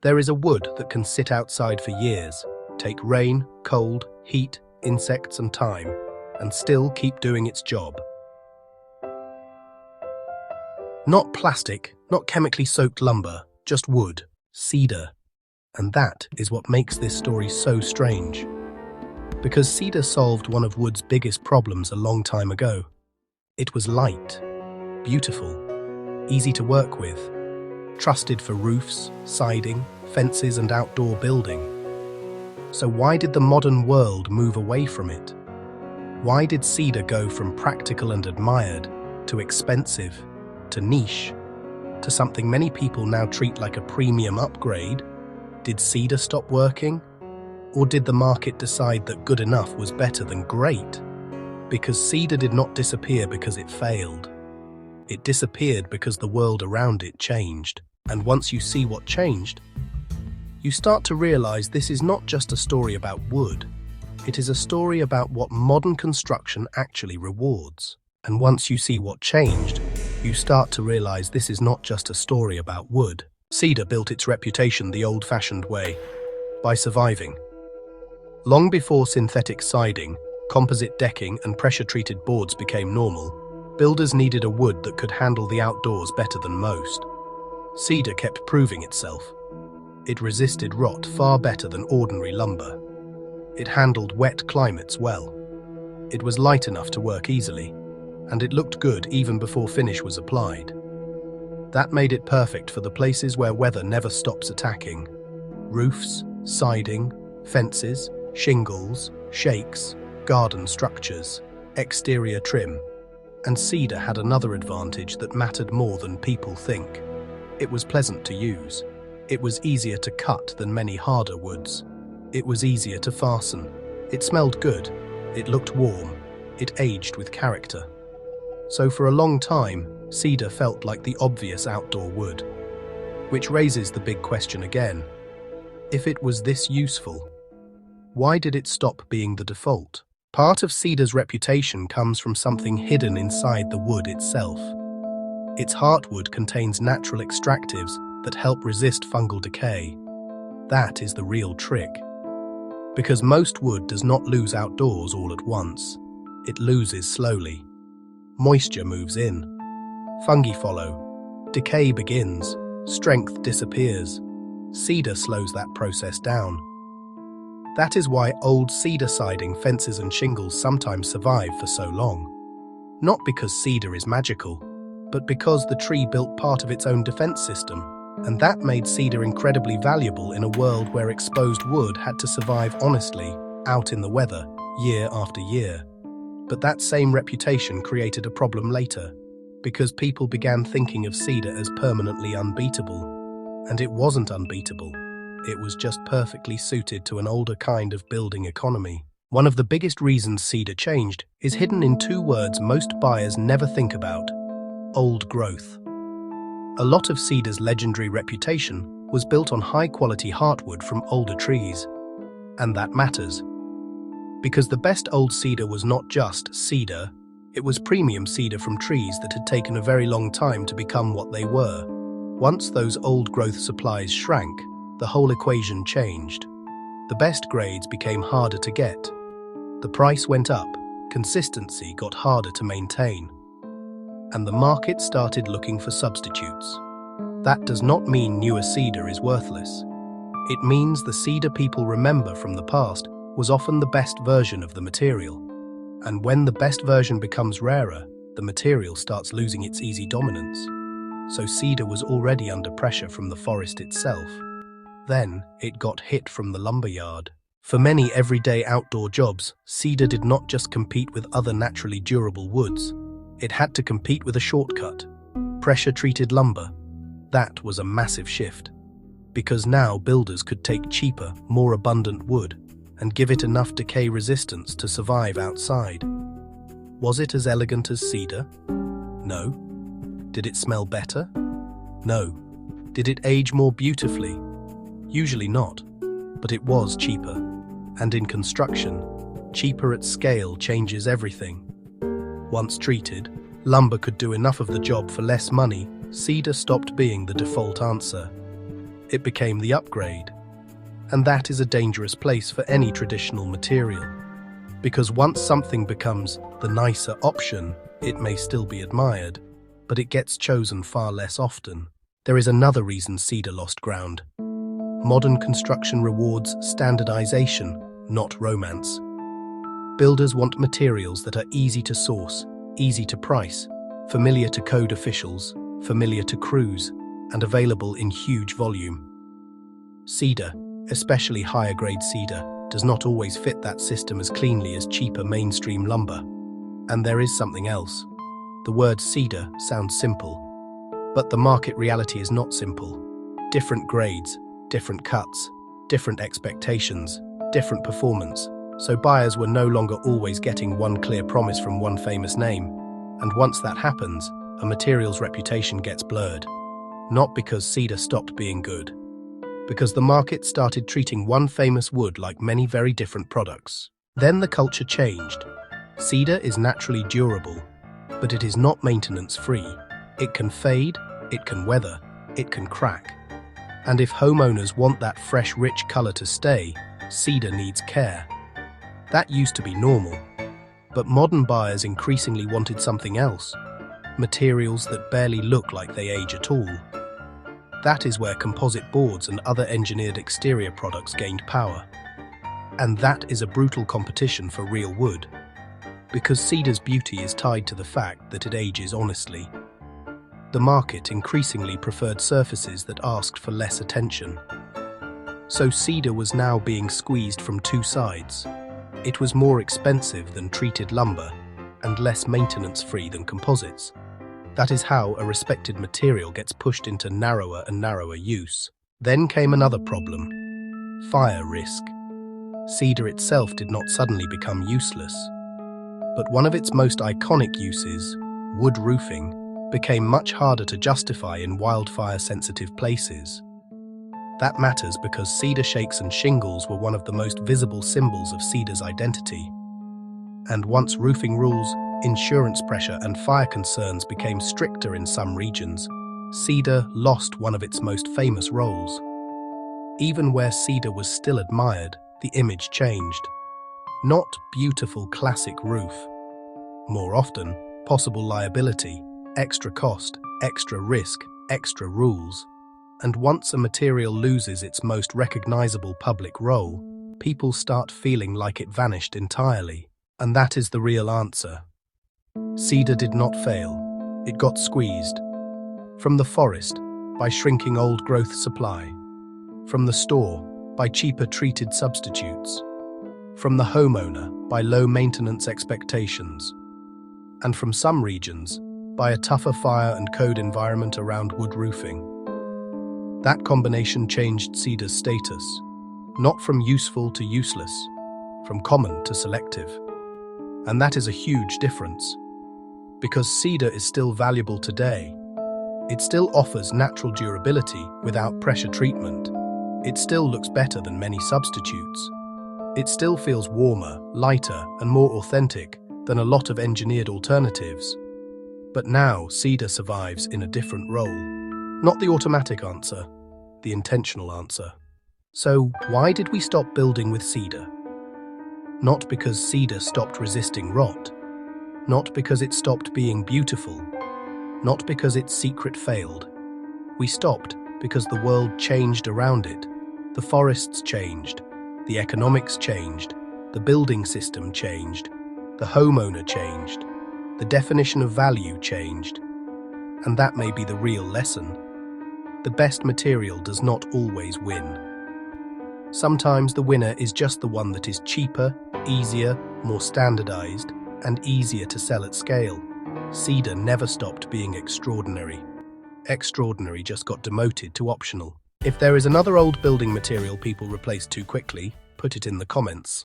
There is a wood that can sit outside for years, take rain, cold, heat, insects and time, and still keep doing its job. Not plastic, not chemically soaked lumber, just wood, cedar. And that is what makes this story so strange. Because cedar solved one of wood's biggest problems a long time ago. It was light, beautiful, easy to work with, trusted for roofs, siding, fences and outdoor building. So why did the modern world move away from it? Why did cedar go from practical and admired to expensive, to niche, to something many people now treat like a premium upgrade? Did cedar stop working? Or did the market decide that good enough was better than great? Because cedar did not disappear because it failed. It disappeared because the world around it changed. And once you see what changed, you start to realize this is not just a story about wood. It is a story about what modern construction actually rewards. And once you see what changed, you start to realize this is not just a story about wood. Cedar built its reputation the old-fashioned way, by surviving. Long before synthetic siding, composite decking and pressure-treated boards became normal, builders needed a wood that could handle the outdoors better than most. Cedar kept proving itself. It resisted rot far better than ordinary lumber. It handled wet climates well. It was light enough to work easily, and it looked good even before finish was applied. That made it perfect for the places where weather never stops attacking. Roofs, siding, fences, shingles, shakes, garden structures, exterior trim. And cedar had another advantage that mattered more than people think. It was pleasant to use. It was easier to cut than many harder woods. It was easier to fasten. It smelled good. It looked warm. It aged with character. So for a long time, cedar felt like the obvious outdoor wood. Which raises the big question again. If it was this useful, why did it stop being the default? Part of cedar's reputation comes from something hidden inside the wood itself. Its heartwood contains natural extractives that help resist fungal decay. That is the real trick. Because most wood does not lose outdoors all at once. It loses slowly. Moisture moves in. Fungi follow. Decay begins. Strength disappears. Cedar slows that process down. That is why old cedar siding, fences and shingles sometimes survive for so long. Not because cedar is magical, but because the tree built part of its own defense system, and that made cedar incredibly valuable in a world where exposed wood had to survive honestly, out in the weather, year after year. But that same reputation created a problem later, because people began thinking of cedar as permanently unbeatable. And it wasn't unbeatable. It was just perfectly suited to an older kind of building economy. One of the biggest reasons cedar changed is hidden in two words most buyers never think about: old growth. A lot of cedar's legendary reputation was built on high-quality heartwood from older trees. And that matters. Because the best old cedar was not just cedar, it was premium cedar from trees that had taken a very long time to become what they were. Once those old growth supplies shrank, the whole equation changed. The best grades became harder to get. The price went up, consistency got harder to maintain. And the market started looking for substitutes. That does not mean newer cedar is worthless. It means the cedar people remember from the past was often the best version of the material. And when the best version becomes rarer, the material starts losing its easy dominance. So cedar was already under pressure from the forest itself. Then it got hit from the lumberyard. For many everyday outdoor jobs, cedar did not just compete with other naturally durable woods. It had to compete with a shortcut: pressure-treated lumber. That was a massive shift, because now builders could take cheaper, more abundant wood and give it enough decay resistance to survive outside. Was it as elegant as cedar? No. Did it smell better? No. Did it age more beautifully? Usually not, but it was cheaper. And in construction, cheaper at scale changes everything. Once treated, lumber could do enough of the job for less money. Cedar stopped being the default answer. it became the upgrade. And that is a dangerous place for any traditional material. Because once something becomes the nicer option, it may still be admired, but it gets chosen far less often. There is another reason cedar lost ground. Modern construction rewards standardization, not romance. Builders want materials that are easy to source, easy to price, familiar to code officials, familiar to crews, and available in huge volume. Cedar, especially higher-grade cedar, does not always fit that system as cleanly as cheaper mainstream lumber. And there is something else. The word cedar sounds simple, but the market reality is not simple. Different grades, different cuts, different expectations, different performance. So buyers were no longer always getting one clear promise from one famous name. And once that happens, a material's reputation gets blurred. Not because cedar stopped being good, because the market started treating one famous wood like many very different products. Then the culture changed. Cedar is naturally durable, but it is not maintenance-free. It can fade, it can weather, it can crack. And if homeowners want that fresh, rich color to stay, cedar needs care. That used to be normal, but modern buyers increasingly wanted something else. Materials that barely look like they age at all. That is where composite boards and other engineered exterior products gained power. And that is a brutal competition for real wood, because cedar's beauty is tied to the fact that it ages honestly. The market increasingly preferred surfaces that asked for less attention. So cedar was now being squeezed from two sides. It was more expensive than treated lumber and less maintenance-free than composites. That is how a respected material gets pushed into narrower and narrower use. Then came another problem: fire risk. Cedar itself did not suddenly become useless, but one of its most iconic uses, wood roofing, became much harder to justify in wildfire-sensitive places. That matters because cedar shakes and shingles were one of the most visible symbols of cedar's identity. And once roofing rules, insurance pressure and fire concerns became stricter in some regions, cedar lost one of its most famous roles. Even where cedar was still admired, the image changed. Not beautiful classic roof. More often, possible liability, extra cost, extra risk, extra rules. And once a material loses its most recognizable public role, people start feeling like it vanished entirely. And that is the real answer. Cedar did not fail. It got squeezed. From the forest, by shrinking old-growth supply. From the store, by cheaper treated substitutes. From the homeowner, by low-maintenance expectations. And from some regions, by a tougher fire and code environment around wood roofing. That combination changed cedar's status, not from useful to useless, from common to selective. And that is a huge difference. Because cedar is still valuable today. It still offers natural durability without pressure treatment. It still looks better than many substitutes. It still feels warmer, lighter, and more authentic than a lot of engineered alternatives. But now cedar survives in a different role. Not the automatic answer, the intentional answer. So why did we stop building with cedar? Not because cedar stopped resisting rot. Not because it stopped being beautiful. Not because its secret failed. We stopped because the world changed around it. The forests changed. The economics changed. The building system changed. The homeowner changed. The definition of value changed. And that may be the real lesson. The best material does not always win. Sometimes the winner is just the one that is cheaper, easier, more standardized, and easier to sell at scale. Cedar never stopped being extraordinary. Extraordinary just got demoted to optional. If there is another old building material people replace too quickly, put it in the comments.